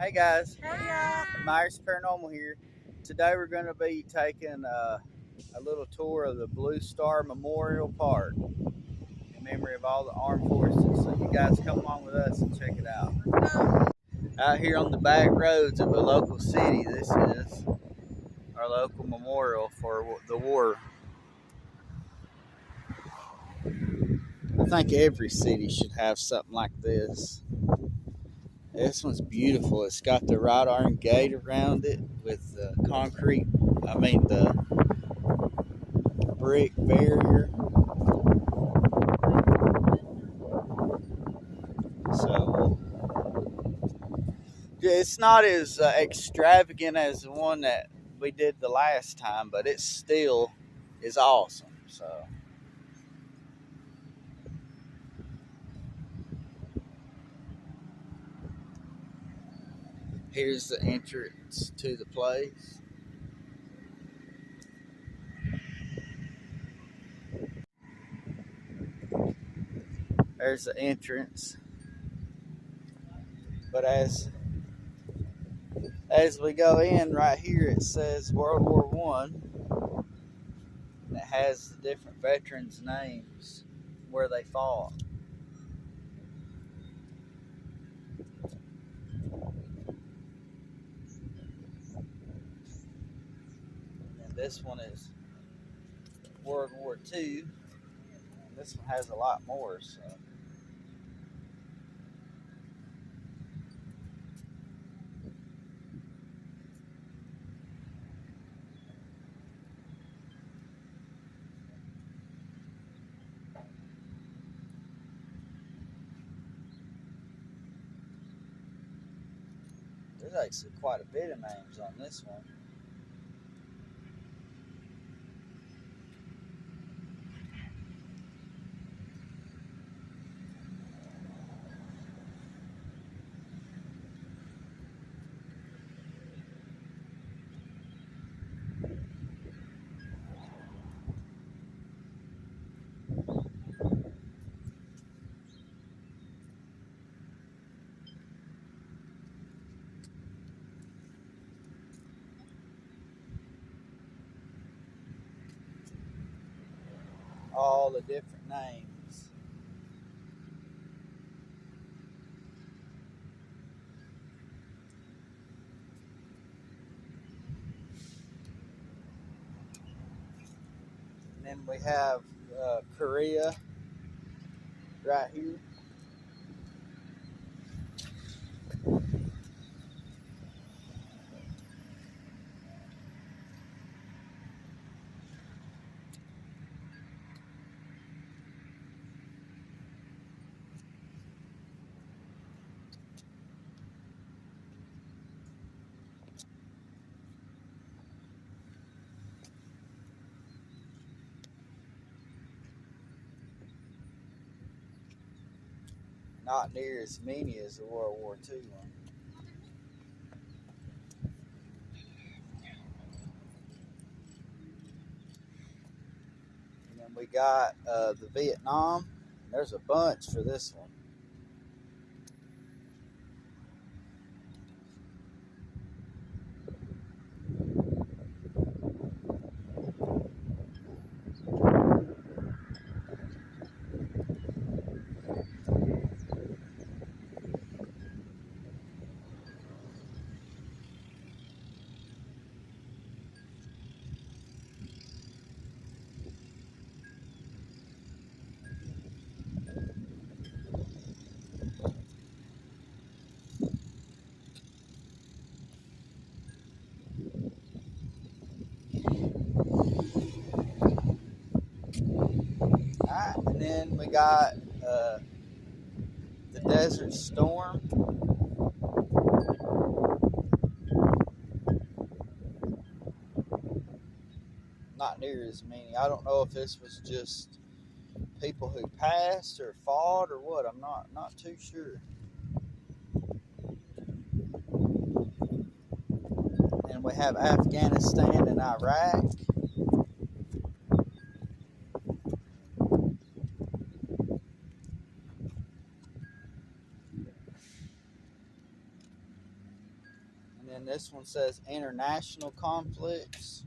Hey guys, Hey Myers Paranormal here. Today we're going to be taking a little tour of the Blue Star Memorial Park in memory of all the armed forces. So you guys come along with us and check it out. Out here on the back roads of a local city, this is our local memorial for the war. I think every city should have something like this. This one's beautiful. It's got the wrought iron gate around it with the the brick barrier. So it's not as extravagant as the one that we did the last time, but it still is awesome. So here's the entrance to the place. There's the entrance. But as we go in right here, it says World War One, and it has the different veterans' names where they fought. And this one is World War Two. And this one has a lot more. So. There's actually quite a bit of names on this one. All the different names. And then we have Korea right here. Not near as many as the World War II one. And then we got the Vietnam. There's a bunch for this one. Alright, and then we got the Desert Storm. Not near as many. I don't know if this was just people who passed or fought or what. I'm not too sure. And we have Afghanistan and Iraq. then this one says international conflicts.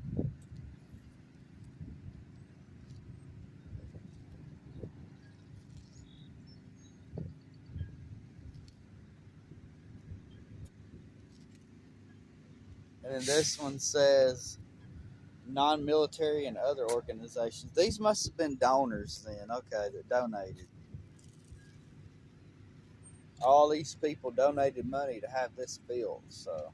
And then this one says non-military and other organizations. These must have been donors then, okay, that donated. All these people donated money to have this built, so.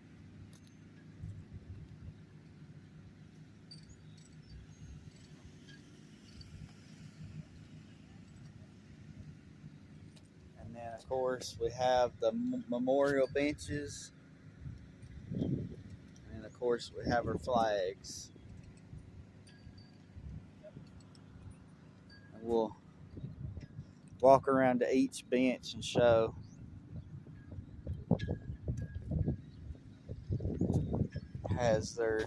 And then, of course, we have the memorial benches. And, of course, we have our flags. And we'll walk around to each bench and show. Has their,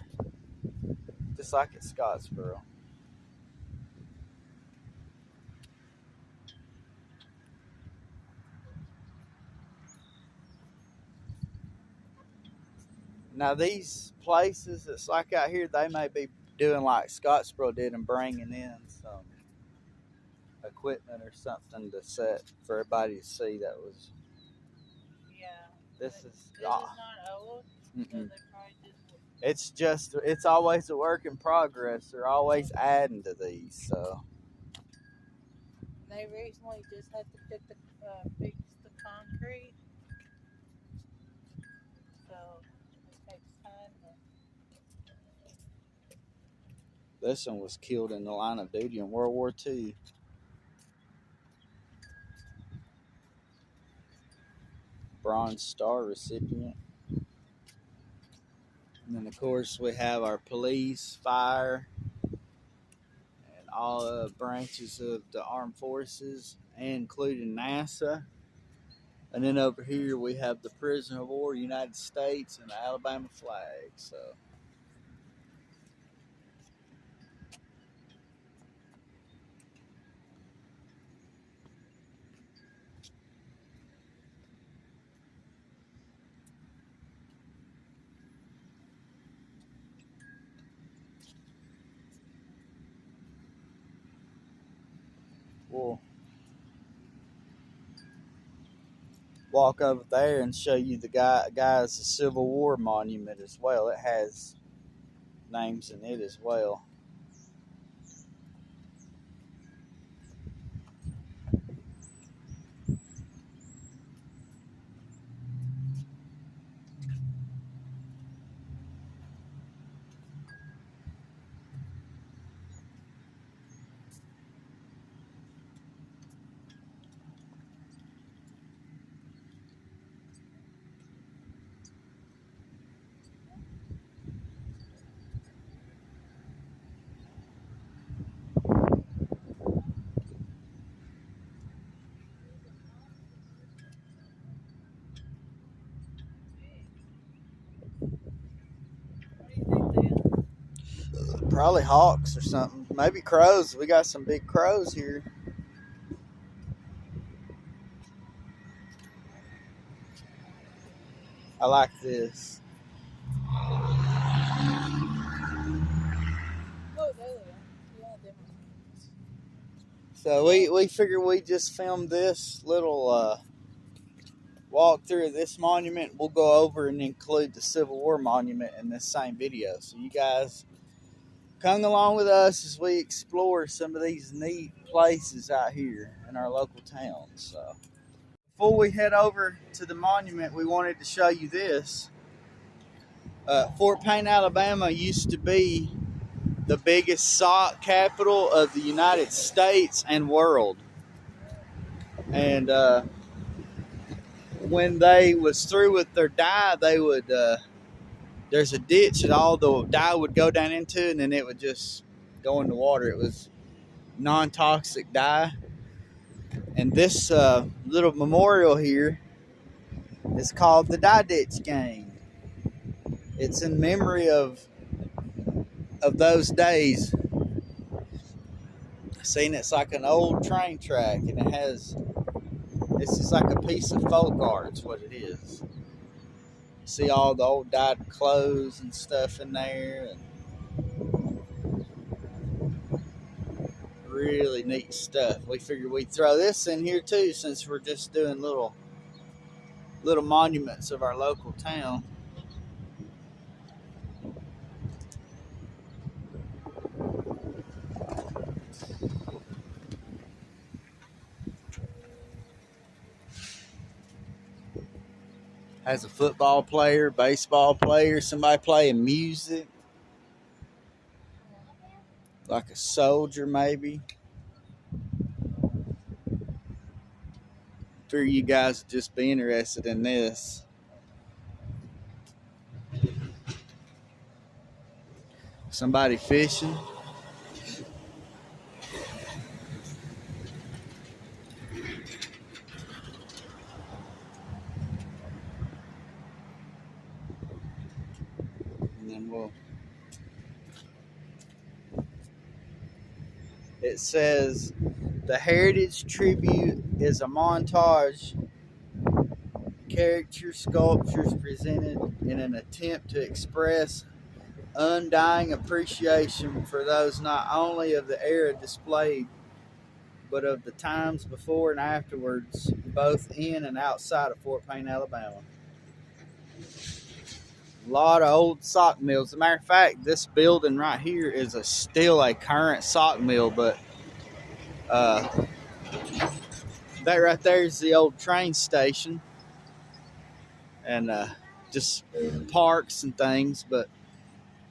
just like at Scottsboro. Now these places, it's like out here, they may be doing like Scottsboro did and bringing in some equipment or something to set for everybody to see. That was. Yeah. This is. This is not old. It's always a work in progress. They're always adding to these, so. They recently just had to fix the concrete, so it takes time. This one was killed in the line of duty in World War II. Bronze Star recipient. And then, of course, we have our police, fire, and all branches of the armed forces, including NASA. And then over here we have the prisoner of war, United States, and the Alabama flag. So. We'll walk over there and show you the guy's Civil War monument as well. It has names in it as well. Probably hawks or something. Maybe crows. We got some big crows here. I like this. So we figured we just filmed this little walk through this monument. We'll go over and include the Civil War monument in this same video. So you guys come along with us as we explore some of these neat places out here in our local towns. So before we head over to the monument, we wanted to show you this. Fort Payne, Alabama used to be the biggest sock capital of the United States and world. And when they was through with their dye, they would there's a ditch that all the dye would go down into, and then it would just go in the water. It was non-toxic dye. And this little memorial here is called the Dye Ditch Gang. It's in memory of those days. Seen, it's like an old train track, and it's just like a piece of folk art. It's what it is. See all the old dyed clothes and stuff in there. And really neat stuff. We figured we'd throw this in here too, since we're just doing little monuments of our local town. Has a football player, baseball player, somebody playing music, like a soldier maybe. Figure you guys would just be interested in this. Somebody fishing. And then it says the Heritage Tribute is a montage character sculptures presented in an attempt to express undying appreciation for those not only of the era displayed, but of the times before and afterwards, both in and outside of Fort Payne, Alabama. A lot of old sock mills. As a matter of fact, this building right here is still a current sock mill, but that right there is the old train station, and just parks and things. But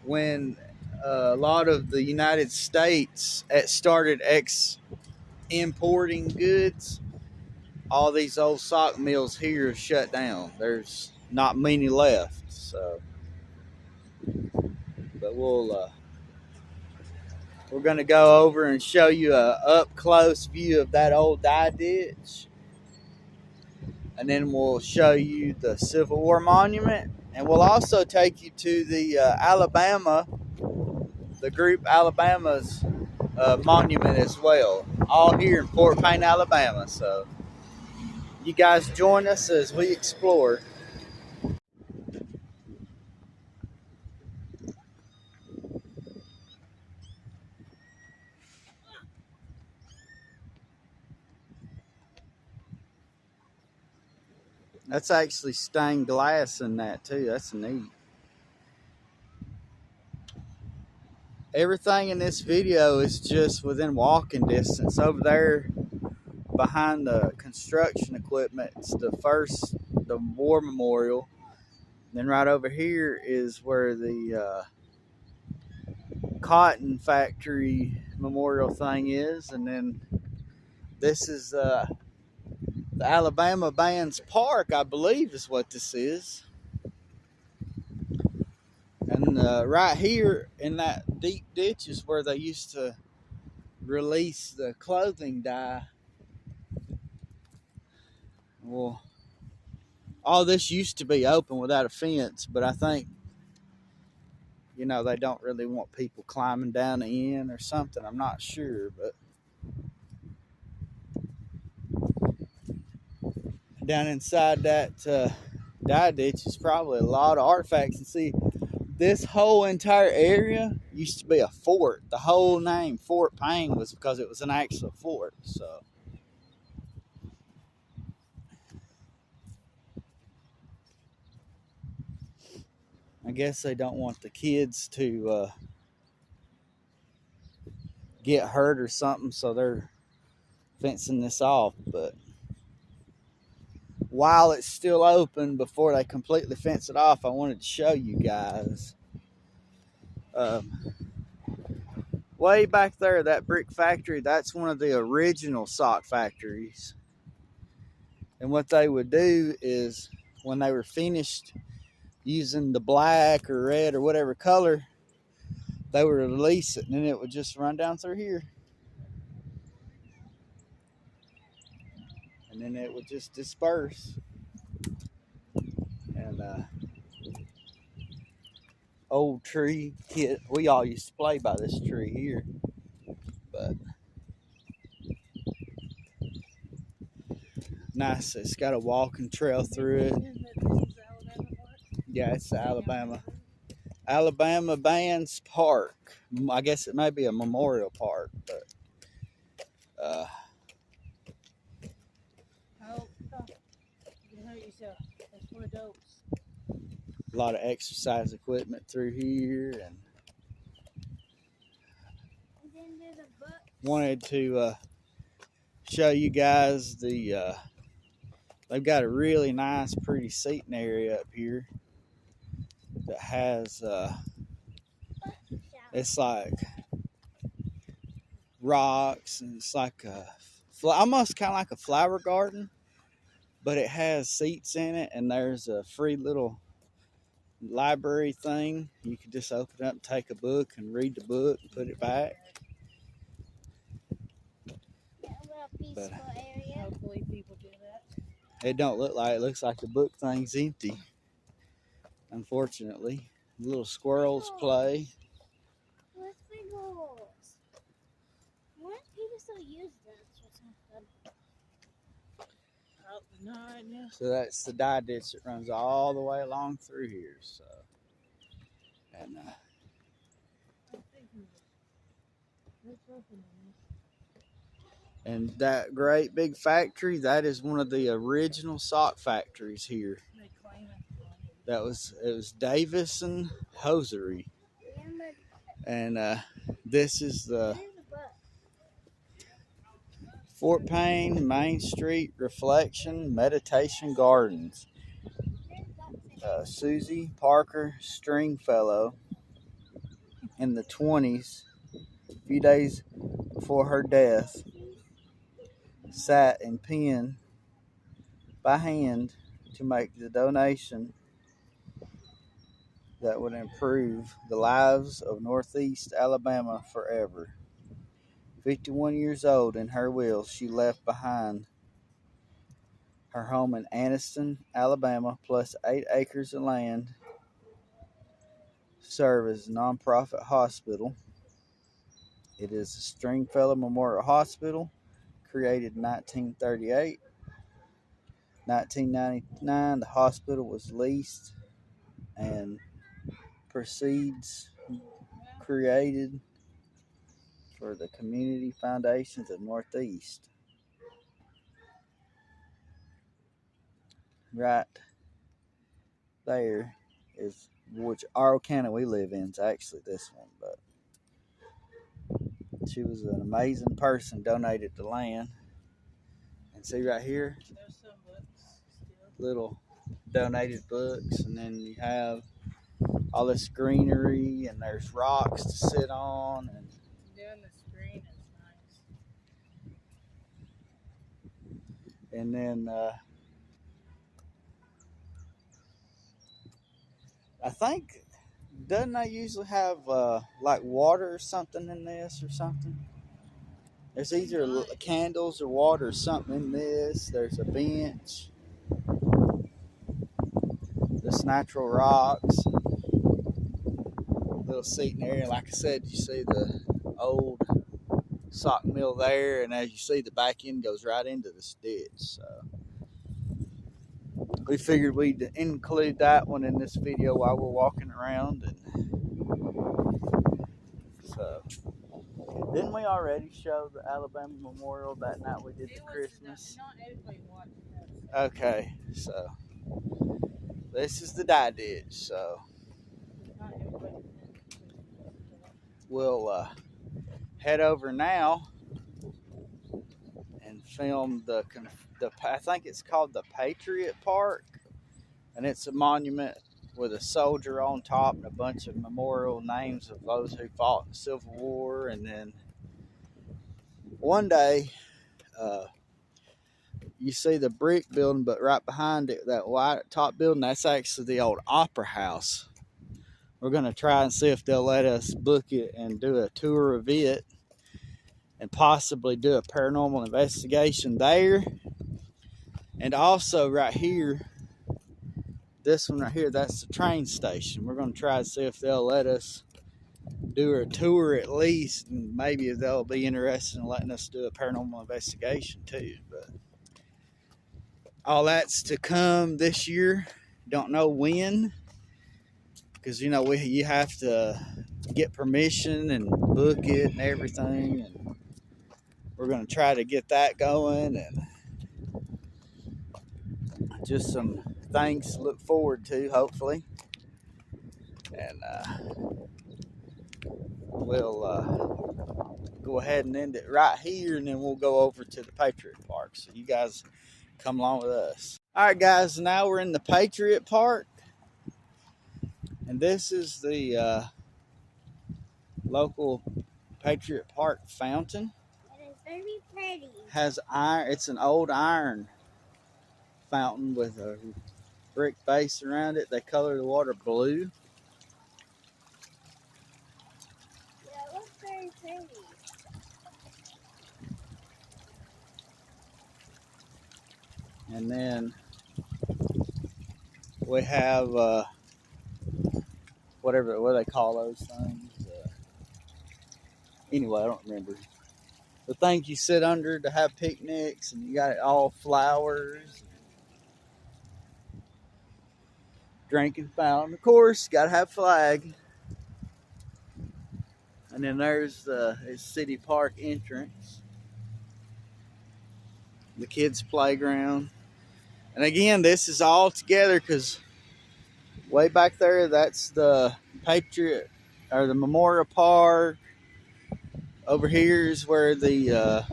when a lot of the United States started importing goods, all these old sock mills here shut down. There's not many left. So, but we're gonna go over and show you a up close view of that old dye ditch, and then we'll show you the Civil War monument, and we'll also take you to the group Alabama's monument as well, all here in Fort Payne, Alabama. So you guys join us as we explore. That's actually stained glass in that too. That's neat. Everything in this video is just within walking distance. Over there behind the construction equipment, it's the war memorial. Then right over here is where the cotton factory memorial thing is. And then this is the Alabama Bands Park, I believe is what this is. And right here in that deep ditch is where they used to release the clothing dye. Well, all this used to be open without a fence, but I think, they don't really want people climbing down the end or something. I'm not sure, but down inside that dye ditch is probably a lot of artifacts. And see, this whole entire area used to be a fort. The whole name Fort Payne was because it was an actual fort. So I guess they don't want the kids to get hurt or something, so they're fencing this off. But while it's still open, before they completely fence it off, I wanted to show you guys. Way back there, that brick factory, that's one of the original sock factories. And what they would do is, when they were finished using the black or red or whatever color, they would release it, and then it would just run down through here. And then it would just disperse. And old tree, we all used to play by this tree here. But nice, it's got a walking trail through it. Yeah, it's the Alabama Bands Park. I guess it may be a memorial park, but Oh, you can hurt yourself. That's for adults. a lot of exercise equipment through here, and then there's a book. wanted to show you guys the. They've got a really nice, pretty seating area up here that has. It's like rocks, and it's like almost kind of like a flower garden, but it has seats in it, and there's a free little library thing. You can just open up, take a book, and read the book, and put it back. A little peaceful area. Hopefully people do that. It don't look like it. Looks like the book thing's empty. Unfortunately, little squirrels play. What's Wiggles? Why don't people still use this or something? Oh, no, right now. So that's the dye ditch that runs all the way along through here. So, and and that great big factory, that is one of the original sock factories here. They claim it. It was Davison Hosiery, and this is the There's a book. Fort Payne Main Street Reflection Meditation Gardens. Susie Parker Stringfellow in the 20s, a few days before her death, sat and penned by hand to make the donation that would improve the lives of Northeast Alabama forever. 51 years old, in her will, she left behind her home in Anniston, Alabama, plus 8 acres of land to serve as a nonprofit hospital. It is the Stringfellow Memorial Hospital, created in 1938. 1999, the hospital was leased and proceeds created for the community foundations of Northeast. Right there is which our county we live in is actually this one, but she was an amazing person, donated the land. And see right here, There's some books still. little donated books, and then you have all this greenery, and there's rocks to sit on, and Doing the screen is nice. and then I think, doesn't they usually have like water or something in this or something? There's either candles or water or something in this. There's a bench. This natural rocks. Little seating area. Like I said, you see the old sock mill there, and as you see, the back end goes right into this ditch. So we figured we'd include that one in this video while we're walking around. And so, didn't we already show the Alabama Memorial that night we did the Christmas? Not everybody watched that. Okay, so this is the dye ditch. So Not everybody. we'll head over now and film the I think it's called the Patriot Park, and it's a monument with a soldier on top and a bunch of memorial names of those who fought in the Civil War. And then one day, you see the brick building, but right behind it, that white top building, that's actually the old Opera House. We're going to try and see if they'll let us book it and do a tour of it, and possibly do a paranormal investigation there. And also right here, this one right here, that's the train station. We're going to try and see if they'll let us do a tour at least, and maybe they'll be interested in letting us do a paranormal investigation too. But all that's to come this year. Don't know when, because you know you have to get permission and book it and everything, and we're going to try to get that going, and just some things to look forward to, hopefully. And we'll go ahead and end it right here, and then we'll go over to the Patriot Park. So you guys come along with us. All right, guys, now we're in the Patriot Park, and this is the local Patriot Park fountain. It is very pretty. Has iron. It's an old iron fountain with a brick base around it. They color the water blue. Yeah, it looks very pretty. And then we have what do they call those things? Anyway, I don't remember. The things you sit under to have picnics, and you got it all flowers. Drinking fountain, of course, got to have flag. And then there's the city park entrance, the kids' playground. And again, this is all together because way back there, that's the Patriot or the Memorial Park. Over here is where the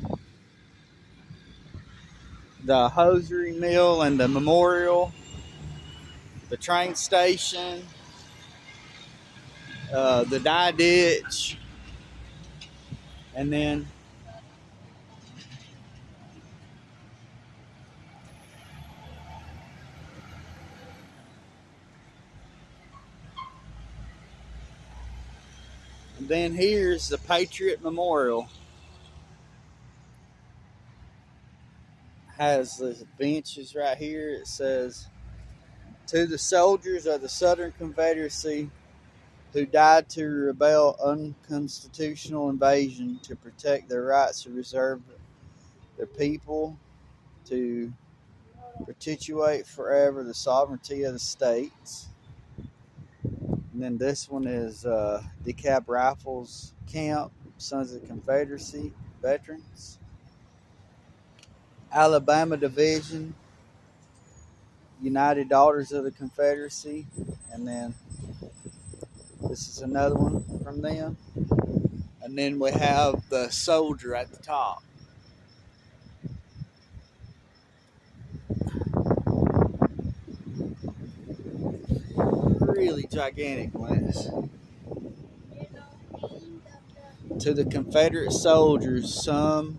hosiery mill and the memorial, the train station, the dye ditch, and then here's the Patriot Memorial. Has the benches right here. It says, "To the soldiers of the Southern Confederacy who died to rebel unconstitutional invasion to protect their rights to reserve their people, to perpetuate forever the sovereignty of the states." And then this one is DeKalb Rifles Camp, Sons of the Confederacy Veterans. Alabama Division, United Daughters of the Confederacy. And then this is another one from them. And then we have the soldier at the top. Really gigantic ones. To the Confederate soldiers, some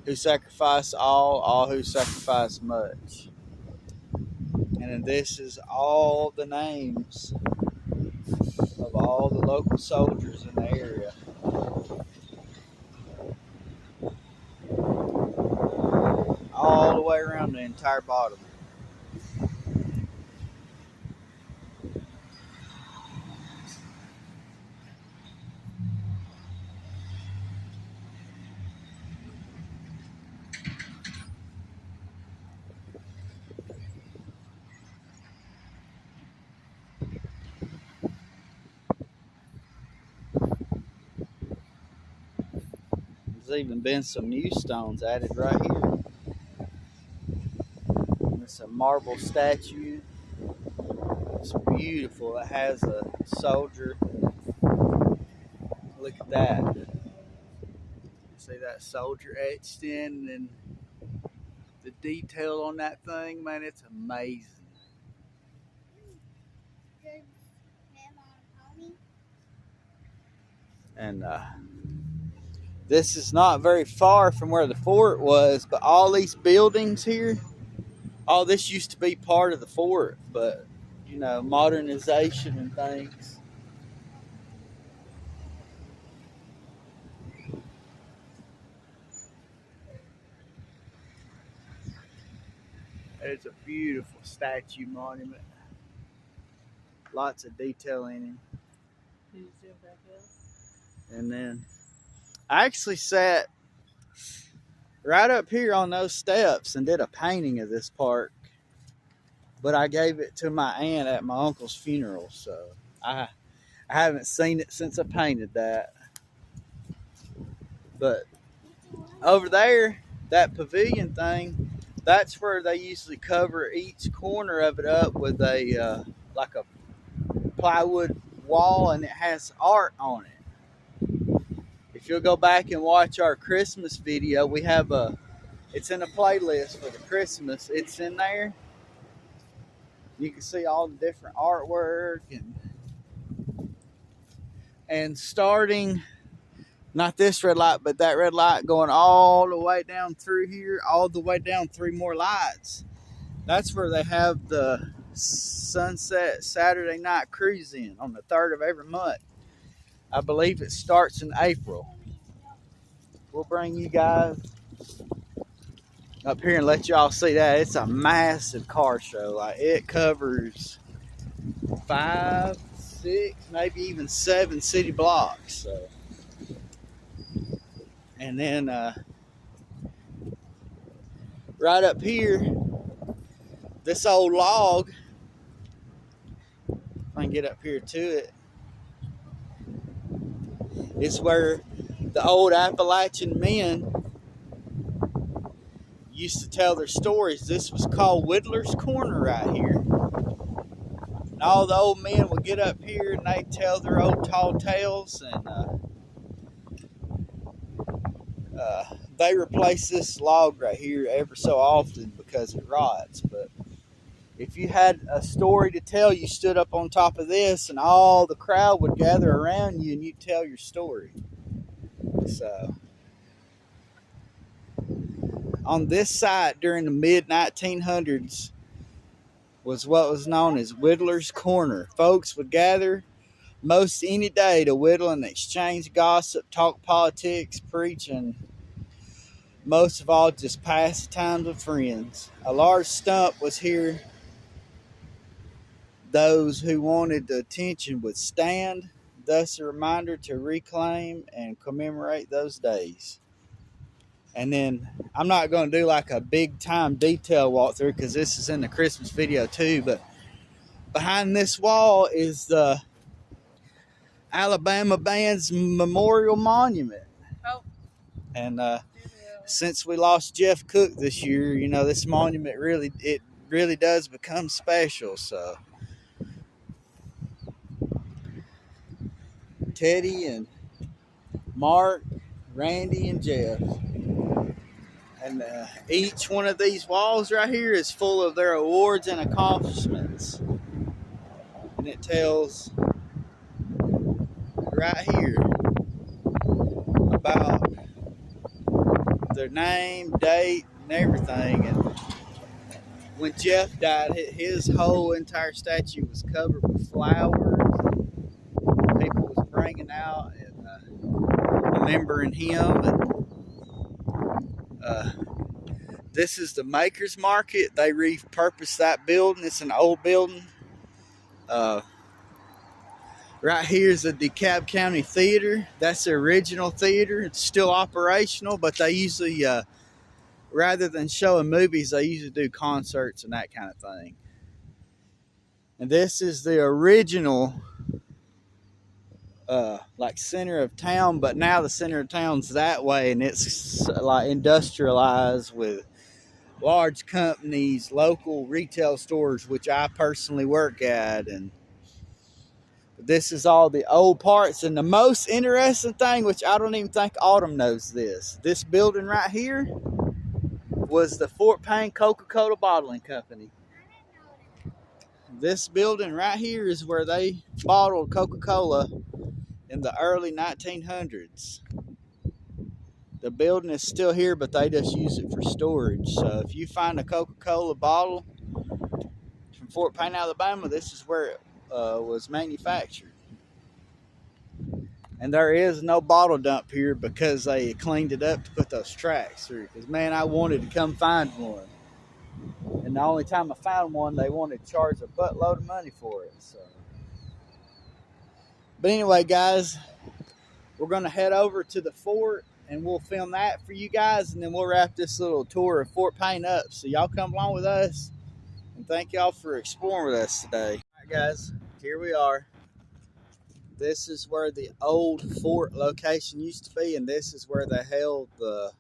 who sacrificed all who sacrificed much. And then this is all the names of all the local soldiers in the area. All the way around the entire bottom. There's even been some new stones added right here. It's a marble statue. It's beautiful. It has a soldier. Look at that. See that soldier etched in, and the detail on that thing, man, it's amazing. Good man on a pony. And this is not very far from where the fort was, but all these buildings here, all this used to be part of the fort, but you know, modernization and things. It's a beautiful statue monument. Lots of detail in it. Did you zoom back up? And then I actually sat right up here on those steps and did a painting of this park. But I gave it to my aunt at my uncle's funeral, so I haven't seen it since I painted that. But over there, that pavilion thing, that's where they usually cover each corner of it up with a like a plywood wall, and it has art on it. If you'll go back and watch our Christmas video, we have it's in a playlist for the Christmas. It's in there. You can see all the different artwork and starting, not this red light, but that red light going all the way down through here, all the way down 3 more lights. That's where they have the Sunset Saturday Night Cruise in on the 3rd of every month. I believe it starts in April. We'll bring you guys up here and let y'all see that. It's a massive car show. Like, it covers 5, 6, maybe even 7 city blocks. So, and then right up here, this old log, if I can get up here to it, is where the old Appalachian men used to tell their stories. This was called Whittler's Corner right here. And all the old men would get up here and they'd tell their old tall tales, and they replace this log right here ever so often because it rots. But if you had a story to tell, you stood up on top of this and all the crowd would gather around you and you'd tell your story. So on this site during the mid-1900s was what was known as Whittler's Corner. Folks would gather most any day to whittle and exchange gossip, talk politics, preach, and most of all just pass the time with friends. A large stump was here. Those who wanted the attention would stand, thus a reminder to reclaim and commemorate those days. And then I'm not going to do like a big time detail walkthrough because this is in the Christmas video too, but behind this wall is the Alabama Band's Memorial Monument. Oh. And since we lost Jeff Cook this year, you know, this monument really does become special. So Teddy and Mark, Randy and Jeff. And each one of these walls right here is full of their awards and accomplishments. And it tells right here about their name, date, and everything. And when Jeff died, his whole entire statue was covered with flowers. People was bringing out and remembering him. And this is the Makers Market. They repurposed that building. It's an old building. Right here is the DeKalb County Theater. That's the original theater. It's still operational, but they usually, rather than showing movies, they usually do concerts and that kind of thing. And this is the original, like center of town, but now the center of town's that way, and it's like industrialized with large companies, local retail stores, which I personally work at. And this is all the old parts. And the most interesting thing, which I don't even think Autumn knows this building right here was the Fort Payne Coca-Cola Bottling Company. This building right here is where they bottled Coca-Cola in the early 1900s. The building is still here, but they just use it for storage. So if you find a Coca-Cola bottle from Fort Payne, Alabama, this is where it was manufactured. And there is no bottle dump here because they cleaned it up to put those tracks through. Because, man, I wanted to come find one. And the only time I found one, they wanted to charge a buttload of money for it. So, but anyway, guys, we're going to head over to the fort and we'll film that for you guys, and then we'll wrap this little tour of Fort Payne up. So y'all come along with us, and thank y'all for exploring with us today. All right, guys, here we are. This is where the old fort location used to be, and this is where they held the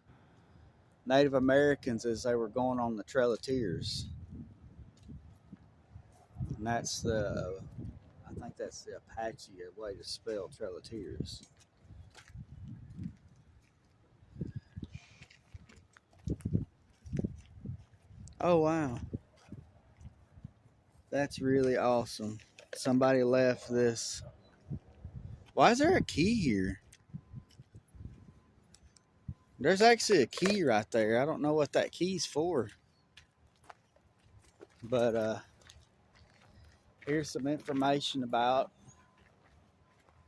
Native Americans as they were going on the Trail of Tears. And that's the, I think that's the Apache way to spell Trail of Tears. Oh, wow. That's really awesome. Somebody left this. Why is there a key here? There's actually a key right there. I don't know what that key's for. But here's some information about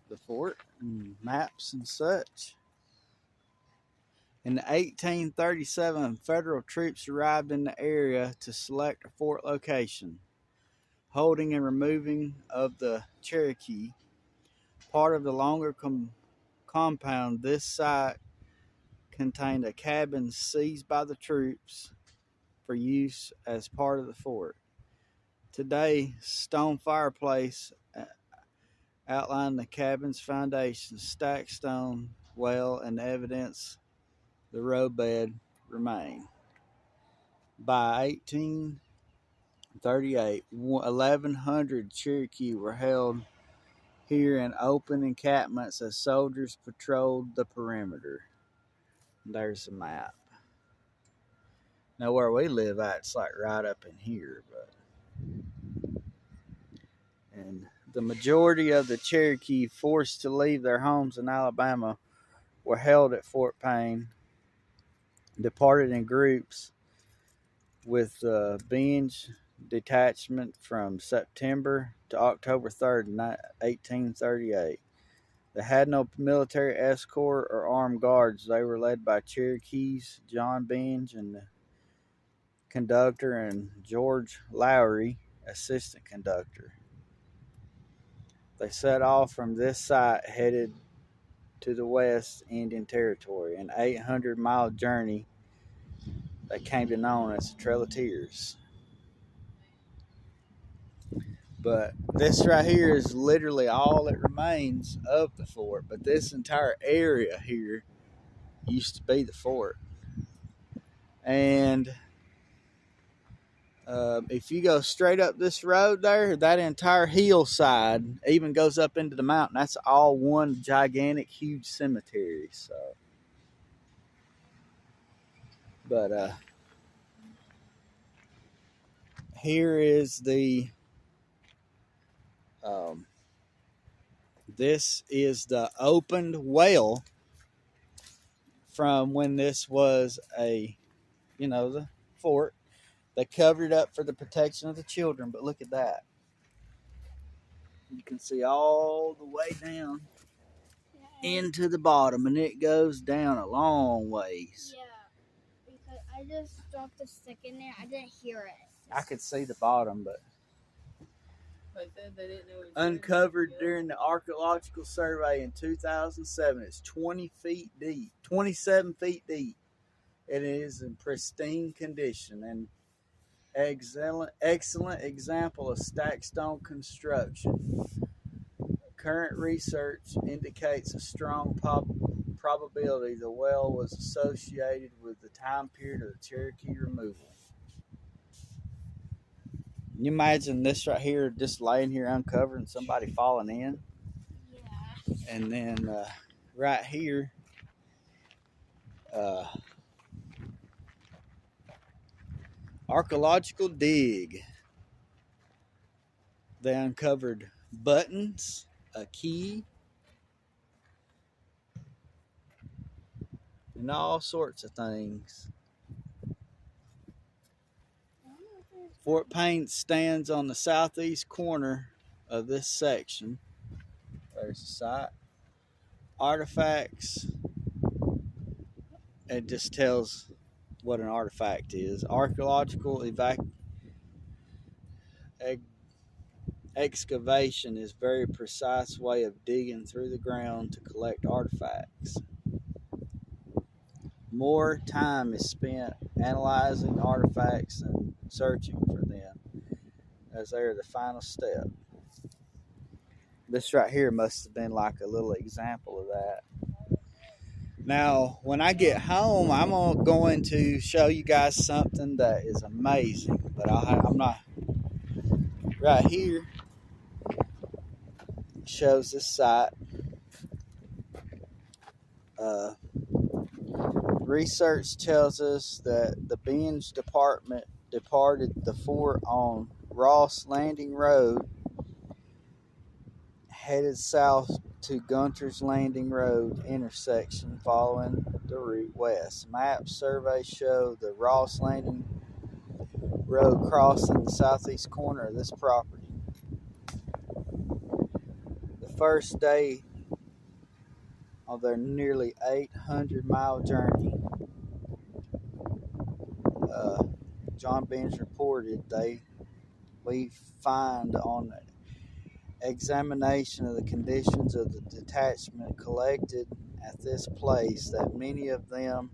the fort and maps and such. In 1837, federal troops arrived in the area to select a fort location. Holding and removing of the Cherokee, part of the longer compound, this site contained a cabin seized by the troops for use as part of the fort. Today, stone fireplace outline the cabin's foundation, stacked stone well, and evidence the roadbed remain. By 1838, 1,100 Cherokee were held here in open encampments as soldiers patrolled the perimeter. There's a map. Now where we live at, it's like right up in here, and the majority of the Cherokee forced to leave their homes in Alabama were held at Fort Payne, departed in groups with the Binge detachment from September to October 3rd, 1838. They had no military escort or armed guards. They were led by Cherokees, John Binge, and the conductor, and George Lowry, assistant conductor. They set off from this site, headed to the West Indian Territory, an 800-mile journey that came to known as the Trail of Tears. But this right here is literally all that remains of the fort. But this entire area here used to be the fort. And if you go straight up this road there, that entire hillside even goes up into the mountain. That's all one gigantic, huge cemetery. So, but here is the this is the opened well from when this was the fort. They covered it up for the protection of the children, but look at that. You can see all the way down into the bottom, and it goes down a long ways. Yeah, because I just dropped a stick in there. I didn't hear it. I could see the bottom, but They said they didn't know it was uncovered during the archaeological survey in 2007. It's 20 feet deep, 27 feet deep. It is in pristine condition and excellent example of stacked stone construction. Current research indicates a strong probability the well was associated with the time period of the Cherokee removal. Can you imagine this right here, just laying here uncovered and somebody falling in? Yeah. And then right here, archaeological dig. They uncovered buttons, a key, and all sorts of things. Fort Payne stands on the southeast corner of this section. There's the site. Artifacts. It just tells what an artifact is. Archaeological excavation is a very precise way of digging through the ground to collect artifacts. More time is spent analyzing artifacts and searching for them, as they are the final step. This right here must have been like a little example of that. Now, when I get home, I'm going to show you guys something that is amazing. But I'm not. Right here shows this site. Research tells us that the Binge department departed the fort on Ross Landing Road, headed south to Gunter's Landing Road intersection, following the route west. Maps surveys show the Ross Landing Road crossing the southeast corner of this property. The first day of their nearly 800-mile journey, John Binge reported we find on examination of the conditions of the detachment collected at this place that many of them,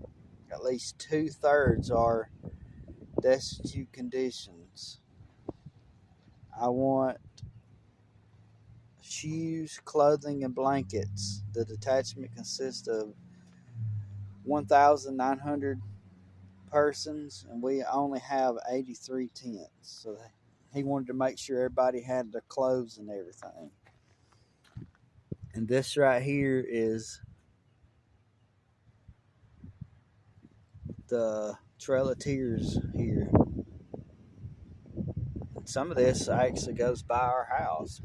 at least 2/3, are destitute conditions. I want shoes, clothing, and blankets. The detachment consists of 1,900 persons, and we only have 83 tents. So he wanted to make sure everybody had their clothes and everything. And this right here is the Trail of Tears here. And some of this actually goes by our house,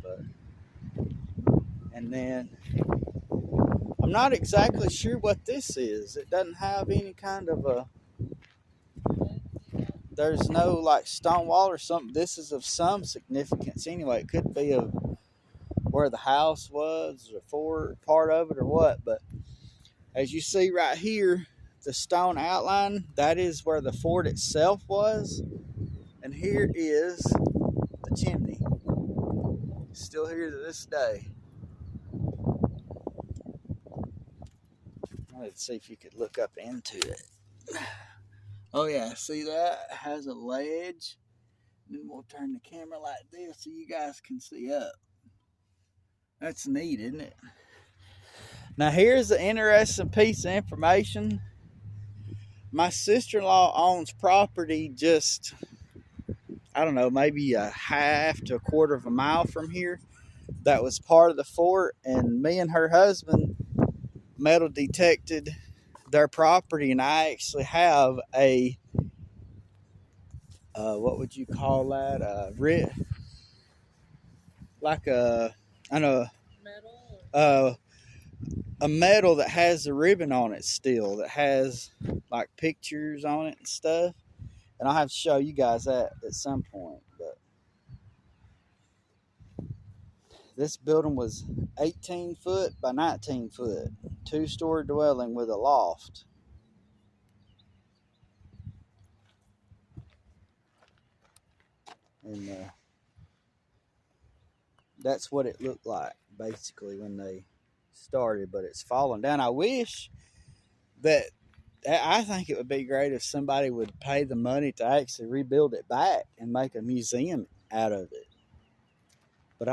and then I'm not exactly sure what this is. It doesn't have any kind of there's no like stone wall or something. This is of some significance anyway. It could be of where the house was, or for part of it, or what. But as you see right here, the stone outline, that is where the fort itself was. And here is the chimney. Still here to this day. Let's see if you could look up into it. Oh yeah, see that? It has a ledge. And then we'll turn the camera like this so you guys can see up. That's neat, isn't it? Now here's the interesting piece of information. My sister-in-law owns property just, I don't know, maybe a half to a quarter of a mile from here that was part of the fort, and me and her husband metal detected their property, and I actually have a what would you call that? Like a, I don't know, Metal. A medal that has the ribbon on it still, that has like pictures on it and stuff. And I'll have to show you guys that at some point. But this building was 18 foot by 19 foot, 2-story dwelling with a loft. And that's what it looked like basically when they started, but it's fallen down. I wish that, I think it would be great if somebody would pay the money to actually rebuild it back and make a museum out of it. But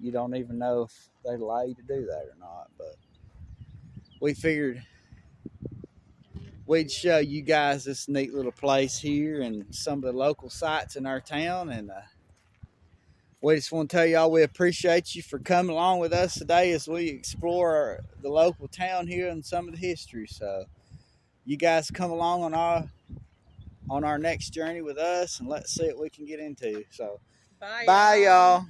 you don't even know if they'd allow you to do that or not. But we figured we'd show you guys this neat little place here and some of the local sites in our town. And we just want to tell y'all we appreciate you for coming along with us today as we explore the local town here and some of the history. So you guys come along on our next journey with us, and let's see what we can get into. So bye y'all.